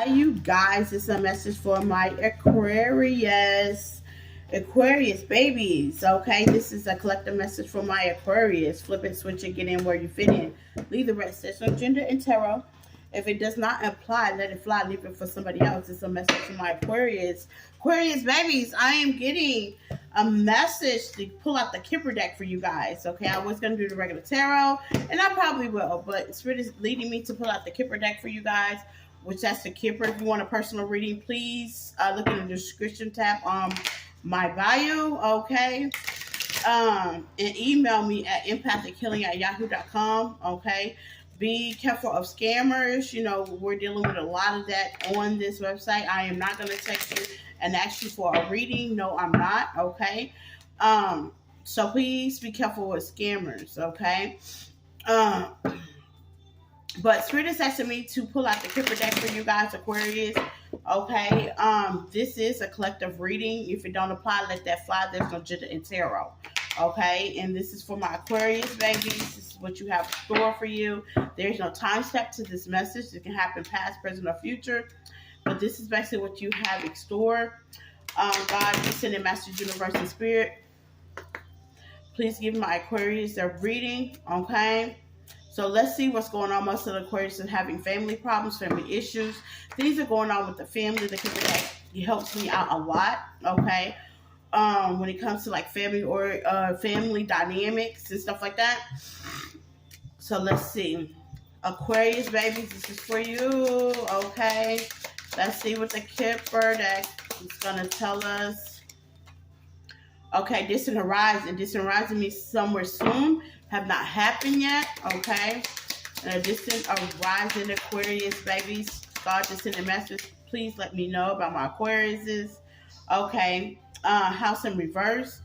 You guys, it's a message for my Aquarius babies. Okay, this is a collective message for my Aquarius. Flip it, switch it, get in where you fit in. Leave the rest. There's no gender in tarot. If it does not apply, let it fly. Leave it for somebody else. It's a message for my Aquarius babies. I am getting a message to pull out the Kipper deck for you guys. Okay, I was going to do the regular tarot, and I probably will, but Spirit is leading me to pull out the Kipper deck for you guys, which that's the Kipper. If you want a personal reading, please look in the description tab on my bio, okay? And email me at empathichealing@yahoo.com, okay? Be careful of scammers. You know, we're dealing with a lot of that on this website. I am not going to text you and ask you for a reading. No, I'm not, okay? So please be careful with scammers, okay? But Spirit is asking me to pull out the Kipper deck for you guys, Aquarius. Okay. This is a collective reading. If it don't apply, let that fly. There's no gender in tarot. Okay. And this is for my Aquarius babies. This is what you have in store for you. There's no time step to this message. It can happen past, present, or future. But this is basically what you have in store. God, you send in Master Universe and Spirit. Please give my Aquarius their reading. Okay. So let's see what's going on. Most of the Aquarius are having family problems, family issues. Things are going on with the family. The Kipper deck helps me out a lot, okay? When it comes to like family or family dynamics and stuff like that. So let's see. Aquarius babies, this is for you, okay? Let's see what the Kipper deck is going to tell us. Okay, distant horizon. Distant horizon means somewhere soon. Have not happened yet, okay? And a distant horizon, Aquarius babies. God just sent a message. Please let me know about my Aquariuses. Okay, house in reverse,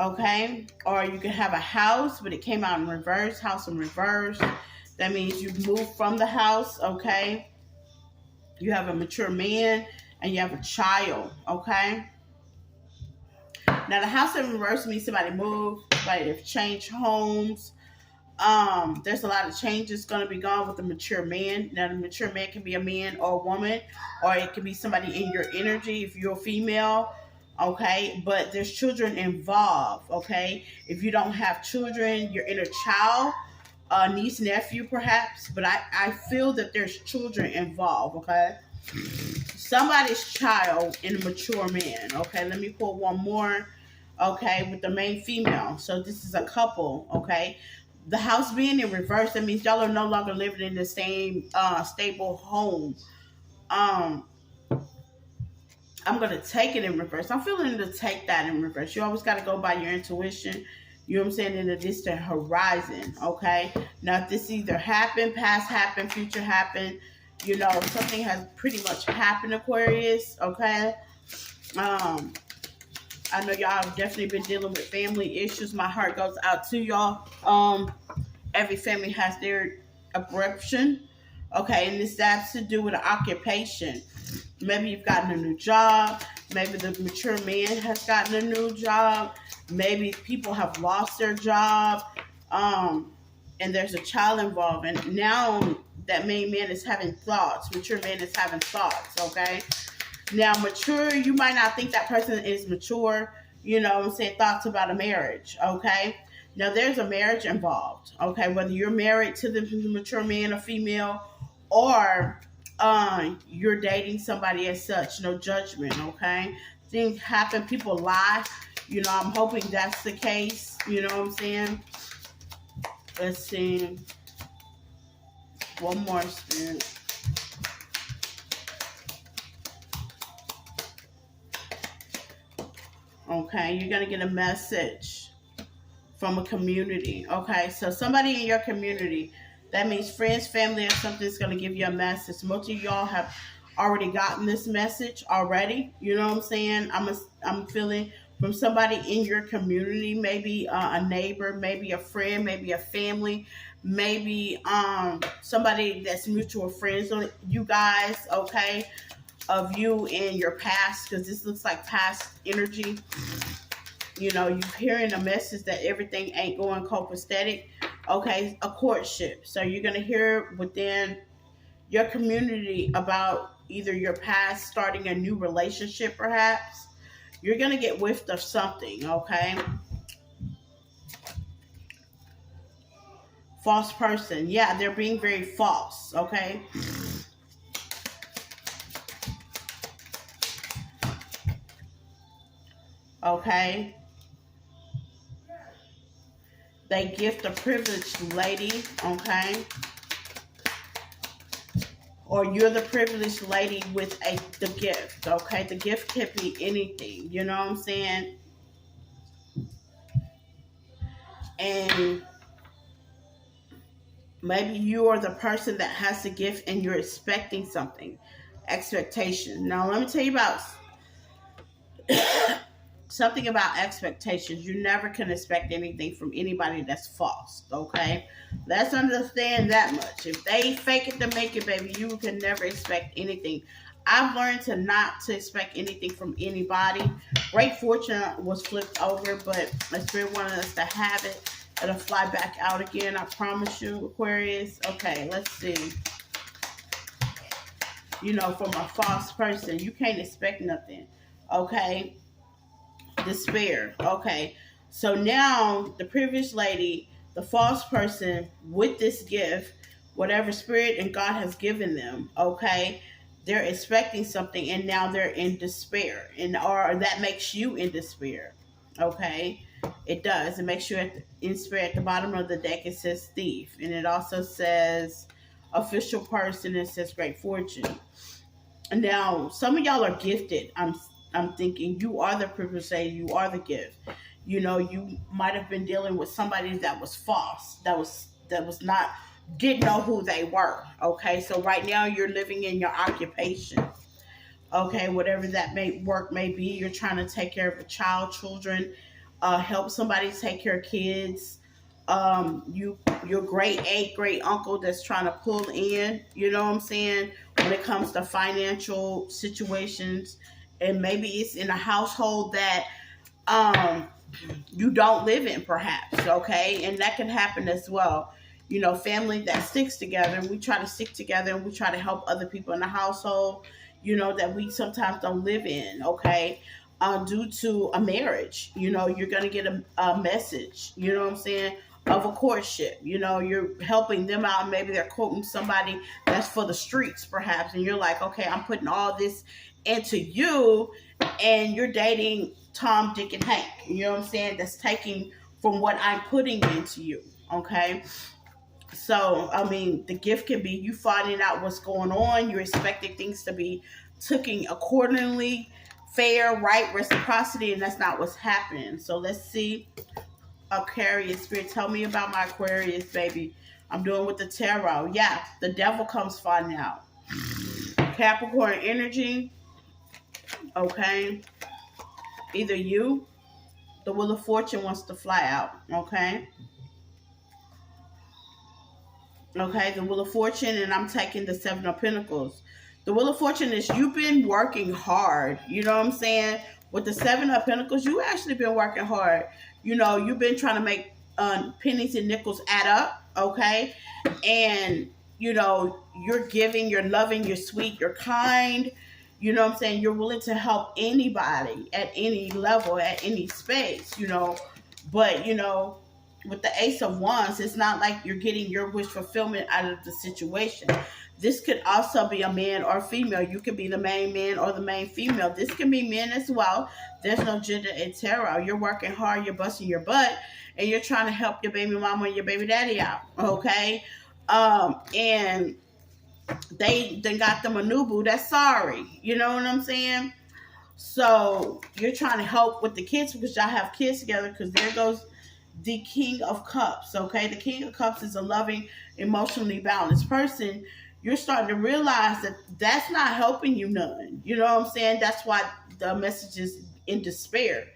okay? Or you can have a house, but it came out in reverse. House in reverse. That means you've moved from the house, okay? You have a mature man and you have a child, okay? Now, the house in reverse means somebody moved, somebody have changed homes. There's a lot of changes going to be gone with the mature man. Now, the mature man can be a man or a woman, or it can be somebody in your energy if you're a female, okay? But there's children involved, okay? If you don't have children, your inner child, niece, nephew, perhaps. But I feel that there's children involved, okay? Somebody's child and a mature man. Okay, let me pull one more. Okay, with the main female. So this is a couple. Okay, the house being in reverse, that means y'all are no longer living in the same stable home. I'm gonna take it in reverse. I'm feeling to take that in reverse. You always got to go by your intuition. You know what I'm saying? In the distant horizon. Okay, now if this either happened, past happened, future happened. You know, something has pretty much happened, Aquarius, okay? I know y'all have definitely been dealing with family issues. My heart goes out to y'all. Every family has their abruption, okay? And this has to do with an occupation. Maybe you've gotten a new job. Maybe the mature man has gotten a new job. Maybe people have lost their job. And there's a child involved. And now that main man is having thoughts. Mature man is having thoughts, okay? Now, mature, you might not think that person is mature, you know what I'm saying, thoughts about a marriage, okay? Now, there's a marriage involved, okay? Whether you're married to the mature man or female, or you're dating somebody as such, no judgment, okay? Things happen, people lie, you know, I'm hoping that's the case, you know what I'm saying? Let's see. One more, Spirit. Okay, you're going to get a message from a community. Okay, so somebody in your community, that means friends, family, or something is going to give you a message. Most of y'all have already gotten this message already. You know what I'm saying? I'm feeling from somebody in your community, maybe a neighbor, maybe a friend, maybe a family, maybe somebody that's mutual friends on you guys, okay, of you in your past, because this looks like past energy. You know, you're hearing a message that everything ain't going copacetic. Okay, a courtship. So you're going to hear within your community about either your past, starting a new relationship perhaps. You're going to get whiffed of something, okay? False person. Yeah, they're being very false, okay? Okay? They gift a privileged lady, okay? Or you're the privileged lady with the gift, okay? The gift could be anything, you know what I'm saying? And maybe you are the person that has the gift and you're expecting something. Expectation. Now, let me tell you about something about expectations. You never can expect anything from anybody that's false, okay? Let's understand that much. If they fake it to make it, baby, you can never expect anything. I've learned to not to expect anything from anybody. Great fortune was flipped over, but it's been wanting us to have it. It'll fly back out again, I promise you, Aquarius. Okay, let's see. You know, from a false person, you can't expect nothing, okay? Despair. Okay. So now the privileged lady, the false person with this gift, whatever spirit and God has given them, okay, they're expecting something and now they're in despair. And or that makes you in despair. Okay. It does. It makes you in despair. At the bottom of the deck it says thief. And it also says official person. It says great fortune. Now, some of y'all are gifted. I'm thinking you are the privilege, you are the gift. You know, you might have been dealing with somebody that was false, that was not, didn't know who they were. Okay, so right now you're living in your occupation. Okay, whatever that may be, you're trying to take care of a child, children, help somebody take care of kids. Your great uncle that's trying to pull in. You know what I'm saying? When it comes to financial situations. And maybe it's in a household that you don't live in, perhaps, okay? And that can happen as well. You know, family that sticks together, and we try to stick together and we try to help other people in the household, you know, that we sometimes don't live in, okay? Due to a marriage, you know, you're going to get a message, you know what I'm saying, of a courtship. You know, you're helping them out. Maybe they're quoting somebody that's for the streets, perhaps. And you're like, okay, I'm putting all this into you, and you're dating Tom, Dick, and Hank. You know what I'm saying? That's taking from what I'm putting into you. Okay. So, I mean, the gift can be you finding out what's going on. You're expecting things to be taken accordingly, fair, right, reciprocity, and that's not what's happening. So let's see. Aquarius spirit, tell me about my Aquarius, baby. I'm doing with the tarot. Yeah, the devil comes finding out. Capricorn energy. Okay. Either you, the Wheel of Fortune wants to fly out. Okay. Okay, the Wheel of Fortune, and I'm taking the Seven of Pentacles. The Wheel of Fortune is you've been working hard. You know what I'm saying? With the Seven of Pentacles, you actually been working hard. You know, you've been trying to make pennies and nickels add up. Okay. And, you know, you're giving, you're loving, you're sweet, you're kind. You know what I'm saying? You're willing to help anybody at any level, at any space, you know. But, you know, with the Ace of Wands, it's not like you're getting your wish fulfillment out of the situation. This could also be a man or female. You could be the main man or the main female. This can be men as well. There's no gender in tarot. You're working hard, you're busting your butt, and you're trying to help your baby mama and your baby daddy out, okay? And they got them a new boo that's sorry. You know what I'm saying? So you're trying to help with the kids because y'all have kids together, because there goes the King of Cups, okay? The King of Cups is a loving, emotionally balanced person. You're starting to realize that that's not helping you none. You know what I'm saying? That's why the message is in despair.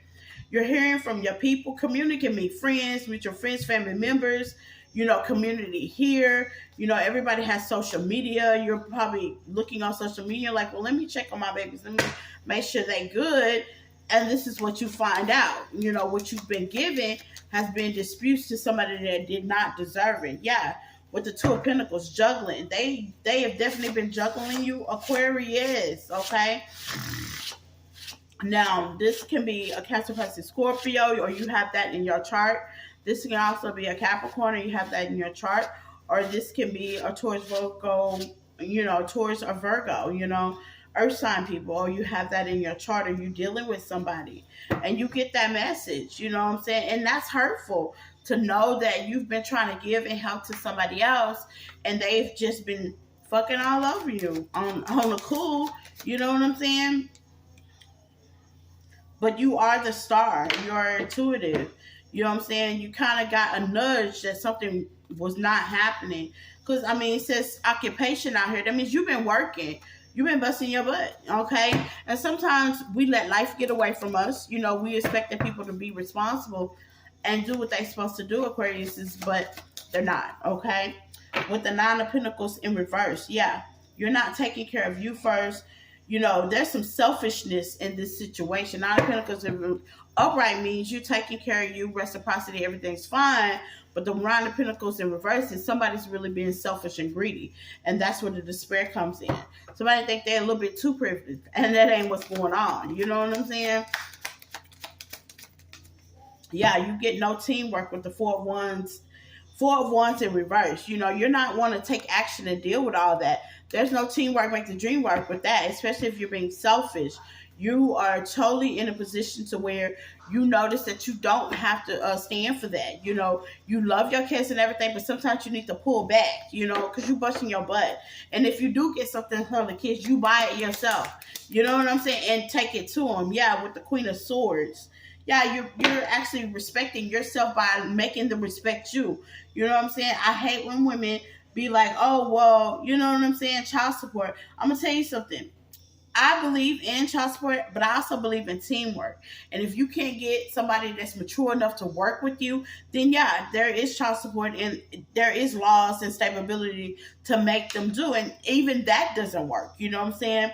You're hearing from your people, communicate with friends, with your friends, family members, you know, community here. You know, everybody has social media. You're probably looking on social media like, well, let me check on my babies. Let me make sure they good. And this is what you find out. You know, what you've been given has been disputes to somebody that did not deserve it. Yeah. with the Two of Pentacles, juggling. They have definitely been juggling you, Aquarius, okay? Now, this can be a Cancer, Pisces, Scorpio, or you have that in your chart. This can also be a Capricorn, or you have that in your chart. Or this can be a Taurus, Virgo, Taurus or Virgo, Earth sign people, or you have that in your chart, or you dealing with somebody and you get that message, you know what I'm saying? And that's hurtful to know that you've been trying to give and help to somebody else and they've just been fucking all over you on the cool, you know what I'm saying? But you are the star. You're intuitive. You know what I'm saying? You kind of got a nudge that something was not happening. Because, I mean, it says occupation out here. That means you've been working. You've been busting your butt, okay? And sometimes we let life get away from us. We expect the people to be responsible and do what they're supposed to do, Aquariuses, but they're not, okay? With the Nine of Pentacles in reverse, yeah, you're not taking care of you first. There's some selfishness in this situation. Nine of Pentacles in upright means you taking care of you, reciprocity, everything's fine. But the Nine of Pentacles in reverse is somebody's really being selfish and greedy. And that's where the despair comes in. Somebody think they're a little bit too privileged. And that ain't what's going on. You know what I'm saying? Yeah, you get no teamwork with the Four of Wands. Four of Wands in reverse. You're not want to take action and deal with all that. There's no teamwork make the dream work with that, especially if you're being selfish. You are totally in a position to where you notice that you don't have to stand for that. You love your kids and everything, but sometimes you need to pull back, because you're busting your butt. And if you do get something from the kids, you buy it yourself. You know what I'm saying? And take it to them. Yeah, with the Queen of Swords. Yeah, you're actually respecting yourself by making them respect you. You know what I'm saying? I hate when women be like, oh, well, you know what I'm saying? Child support. I'm going to tell you something. I believe in child support, but I also believe in teamwork. And if you can't get somebody that's mature enough to work with you, then yeah, there is child support and there is laws and stability to make them do. And even that doesn't work. You know what I'm saying?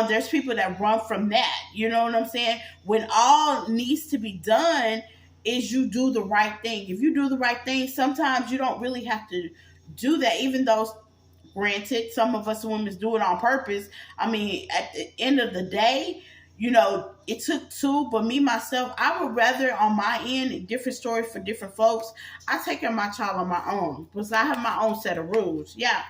There's people that run from that. You know what I'm saying? When all needs to be done is you do the right thing. If you do the right thing, sometimes you don't really have to do that, even though, granted, some of us women do it on purpose. I mean, at the end of the day, it took two, but me, myself, I would rather on my end, different stories for different folks, I take care of my child on my own because I have my own set of rules. Yeah.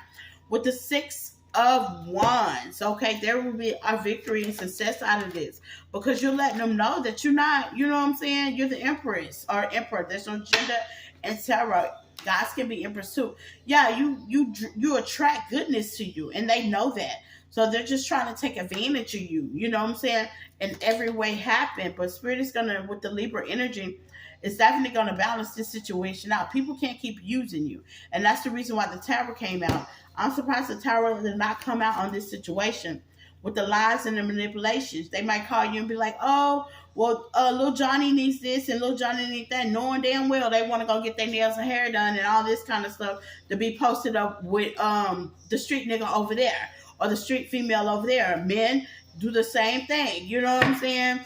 With the Six of Wands, okay, there will be a victory and success out of this because you're letting them know that you're not, you know what I'm saying, you're the Empress or Emperor. There's no gender and tarot. Guys can be Empress too. Yeah, you attract goodness to you, and they know that. So they're just trying to take advantage of you. You know what I'm saying? In every way happen. But Spirit is gonna, with the Libra energy, it's definitely gonna balance this situation out. People can't keep using you, and that's the reason why the Tower came out. I'm surprised the Tower did not come out on this situation with the lies and the manipulations. They might call you and be like, oh, well, little Johnny needs this and little Johnny needs that, knowing damn well they want to go get their nails and hair done and all this kind of stuff to be posted up with the street nigga over there or the street female over there. Men do the same thing. You know what I'm saying?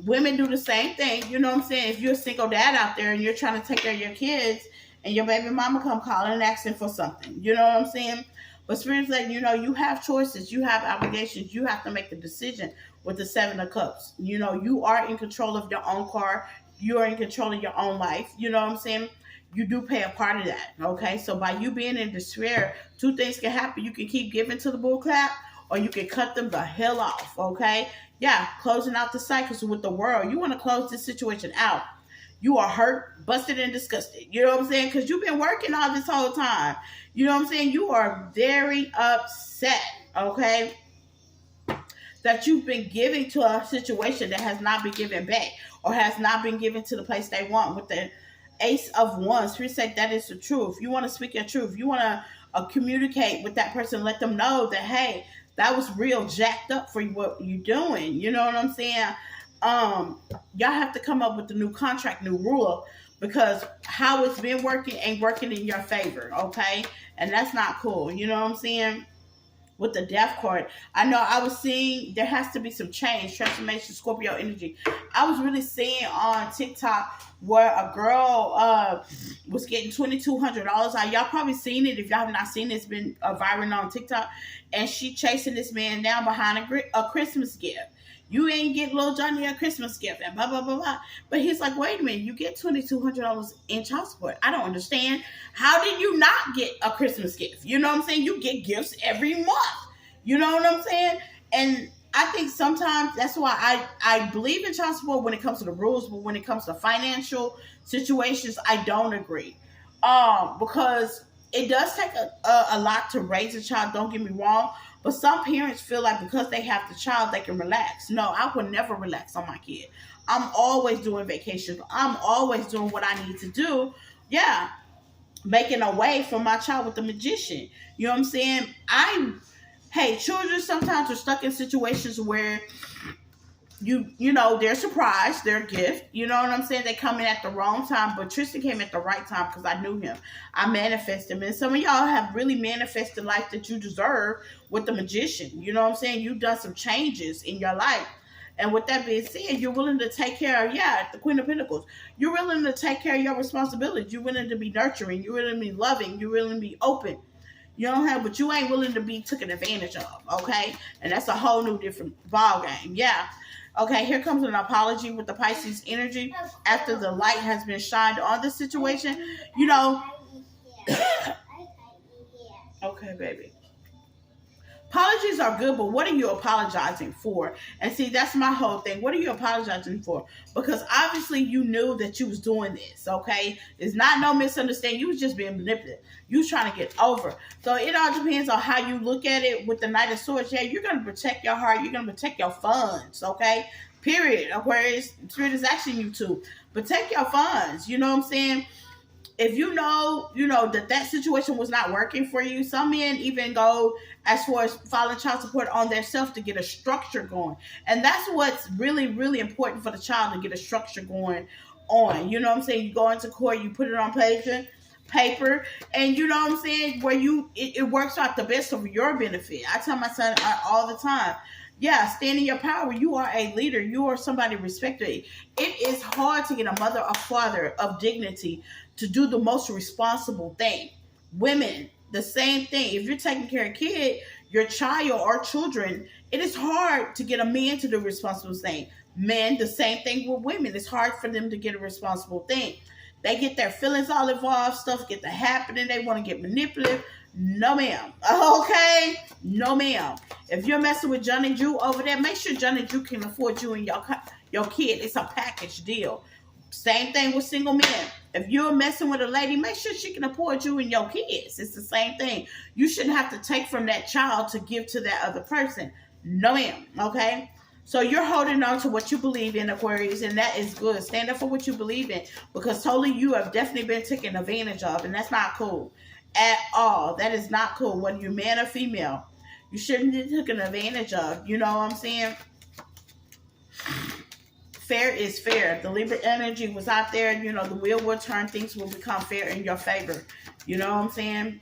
Women do the same thing. You know what I'm saying? If you're a single dad out there and you're trying to take care of your kids and your baby mama come calling and asking for something, you know what I'm saying? But Spirit's letting you know you have choices, you have obligations, you have to make the decision with the Seven of Cups. You are in control of your own car. You are in control of your own life. You know what I'm saying? You do pay a part of that, okay? So by you being in despair, two things can happen. You can keep giving to the bull clap or you can cut them the hell off, okay? Yeah, closing out the cycles with the world. You want to close this situation out. You are hurt, busted, and disgusted. You know what I'm saying? Because you've been working all this whole time. You know what I'm saying? You are very upset, okay? That you've been giving to a situation that has not been given back or has not been given to the place they want. With the Ace of Wands, Spirit said that is the truth. You want to speak your truth. You want to communicate with that person. Let them know that, hey, that was real jacked up for what you're doing. You know what I'm saying? Y'all have to come up with a new contract, new rule, because how it's been working ain't working in your favor, okay? And that's not cool. You know what I'm saying? with the death card. I know I was seeing there has to be some change, transformation, Scorpio energy. I was really seeing on TikTok where a girl was getting $2,200. Y'all probably seen it. If y'all have not seen it, it's been viral on TikTok. And she chasing this man down behind a Christmas gift. You ain't get little Johnny a Christmas gift and blah, blah, blah, blah. But he's like, wait a minute, you get $2,200 in child support. I don't understand. How did you not get a Christmas gift? You know what I'm saying? You get gifts every month. You know what I'm saying? And I think sometimes that's why I believe in child support when it comes to the rules, but when it comes to financial situations, I don't agree. Because it does take a lot to raise a child, don't get me wrong. But some parents feel like because they have the child, they can relax. No, I would never relax on my kid. I'm always doing vacations. I'm always doing what I need to do. Yeah, making a way for my child with the magician. You know what I'm saying? Hey, children sometimes are stuck in situations where you know, they're surprised, they're a gift. You know what I'm saying? They come in at the wrong time, but Tristan came at the right time because I knew him. I manifested him. And some of y'all have really manifested life that you deserve with the magician. You know what I'm saying? You've done some changes in your life. And with that being said, you're willing to take care of, the Queen of Pentacles. You're willing to take care of your responsibilities. You're willing to be nurturing. You're willing to be loving. You're willing to be open. You don't have, but you ain't willing to be taken advantage of, okay? And that's a whole new different ball game. Yeah. Okay, here comes an apology with the Pisces energy after the light has been shined on the situation. You know, okay, baby. Apologies are good, but what are you apologizing for? And see, that's my whole thing. What are you apologizing for? Because obviously you knew that you was doing this, okay? It's not no misunderstanding. You was just being manipulative. You was trying to get over. So it all depends on how you look at it with the Knight of Swords. Yeah, you're going to protect your heart. You're going to protect your funds, okay? Period. Aquarius, Spirit is asking you to protect your funds. You know what I'm saying? If you know that situation was not working for you, some men even go as far as filing child support on themselves to get a structure going. And that's what's really, really important for the child, to get a structure going on. You know what I'm saying? You go into court, you put it on paper, and you know what I'm saying, where it works out the best of your benefit. I tell my son all the time, stand in your power. You are a leader. You are somebody respected. It is hard to get a mother or father of dignity to do the most responsible thing. Women, the same thing. If you're taking care of a kid, your child or children, it is hard to get a man to do the responsible thing. Men, the same thing with women. It's hard for them to get a responsible thing. They get their feelings all involved. Stuff get to happening. They want to get manipulative. No, ma'am. Okay? No, ma'am. If you're messing with Johnny Jew over there, make sure Johnny Jew can afford you and your kid. It's a package deal. Same thing with single men. If you're messing with a lady, make sure she can afford you and your kids. It's the same thing. You shouldn't have to take from that child to give to that other person. No, ma'am. Okay? So you're holding on to what you believe in, Aquarius, and that is good. Stand up for what you believe in, because totally you have definitely been taken advantage of, and that's not cool at all. That is not cool, whether you're man or female. You shouldn't be taken advantage of. You know what I'm saying? Fair is fair. The Libra energy was out there. You know, the wheel will turn. Things will become fair in your favor. You know what I'm saying?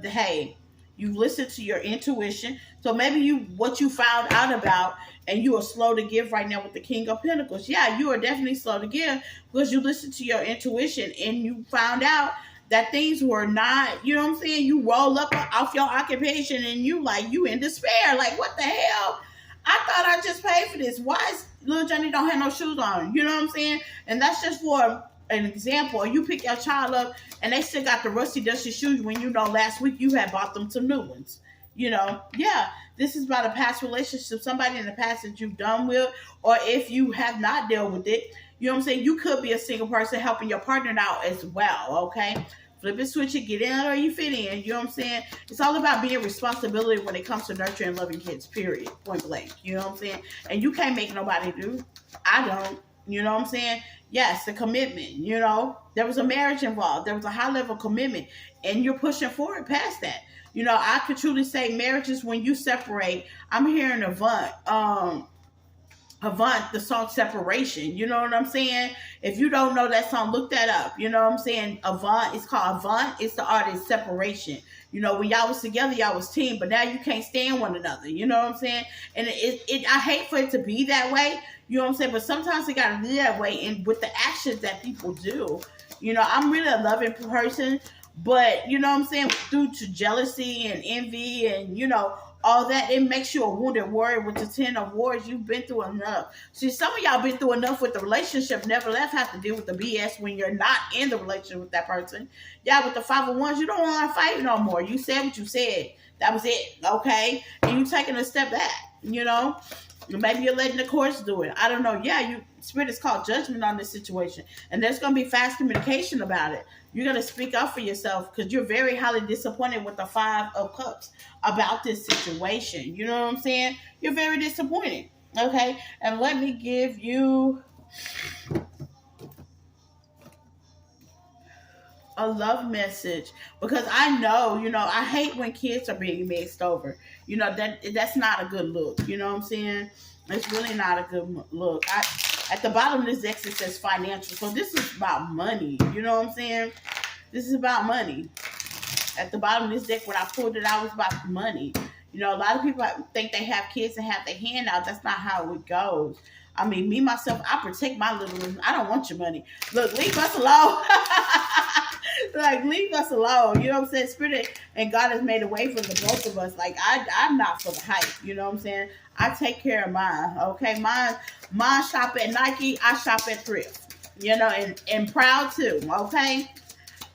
Hey, you listen to your intuition. So maybe what you found out about, and you are slow to give right now with the King of Pentacles. Yeah, you are definitely slow to give because you listened to your intuition and you found out that things were not, you know what I'm saying? You roll up off your occupation and you in despair. Like, what the hell? I thought I just paid for this. Why is little Johnny don't have no shoes on? You know what I'm saying? And that's just for an example. You pick your child up and they still got the rusty, dusty shoes when you know last week you had bought them some new ones. You know, this is about a past relationship, somebody in the past that you've done with, or if you have not dealt with it, you know what I'm saying? You could be a single person helping your partner out as well, okay? Flip it, switch it, get in or you fit in. You know what I'm saying? It's all about being responsibility when it comes to nurturing and loving kids, period. Point blank. You know what I'm saying? And you can't make nobody do. I don't. You know what I'm saying? Yes, the commitment. You know, there was a marriage involved. There was a high level commitment. And you're pushing forward past that. You know, I could truly say marriage is when you separate. I'm hearing Avant. Avant, the song Separation. You know what I'm saying? If you don't know that song, look that up. You know what I'm saying? Avant, it's called Avant. It's the artist Separation. You know, when y'all was together, y'all was team, but now you can't stand one another. You know what I'm saying? And I hate for it to be that way. You know what I'm saying? But sometimes it gotta be that way. And with the actions that people do, you know, I'm really a loving person, but you know what I'm saying? Due to jealousy and envy and, you know, all that, it makes you a wounded warrior with the 10 of Wands. You've been through enough. See, some of y'all been through enough with the relationship, never left, have to deal with the BS when you're not in the relationship with that person. Yeah, with the 5 of Wands, you don't want to fight no more. You said what you said. That was it, okay? And you taking a step back, you know? Maybe you're letting the courts do it. I don't know. Yeah, Spirit is called judgment on this situation. And there's going to be fast communication about it. You're going to speak up for yourself because you're very highly disappointed with the 5 of Cups about this situation. You know what I'm saying? You're very disappointed. Okay? And let me give you a love message, because I know, you know, I hate when kids are being mixed over. You know, that's not a good look. You know what I'm saying? It's really not a good look. At the bottom of this deck it says financial, so this is about money. You know what I'm saying? This is about money. At the bottom of this deck, when I pulled it out, it was about money. You know, a lot of people think they have kids and have their hand out. That's not how it goes. I mean, me, myself, I protect my little ones. I don't want your money. Look, leave us alone. Like, leave us alone. You know what I'm saying? Spirit and God has made a way for the both of us. Like, I'm not for the hype. You know what I'm saying? I take care of mine. Okay? Mine shop at Nike. I shop at Thrift. You know, and proud too. Okay?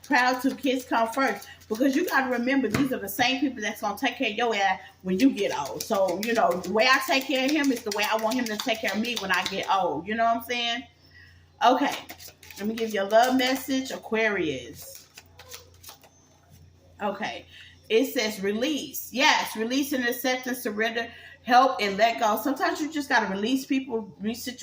Proud to. Kids come first. Because you got to remember, these are the same people that's going to take care of your ass when you get old. So, you know, the way I take care of him is the way I want him to take care of me when I get old. You know what I'm saying? Okay. Let me give you a love message, Aquarius. Okay. It says release. Yes, release and acceptance, surrender, help, and let go. Sometimes you just got to release people,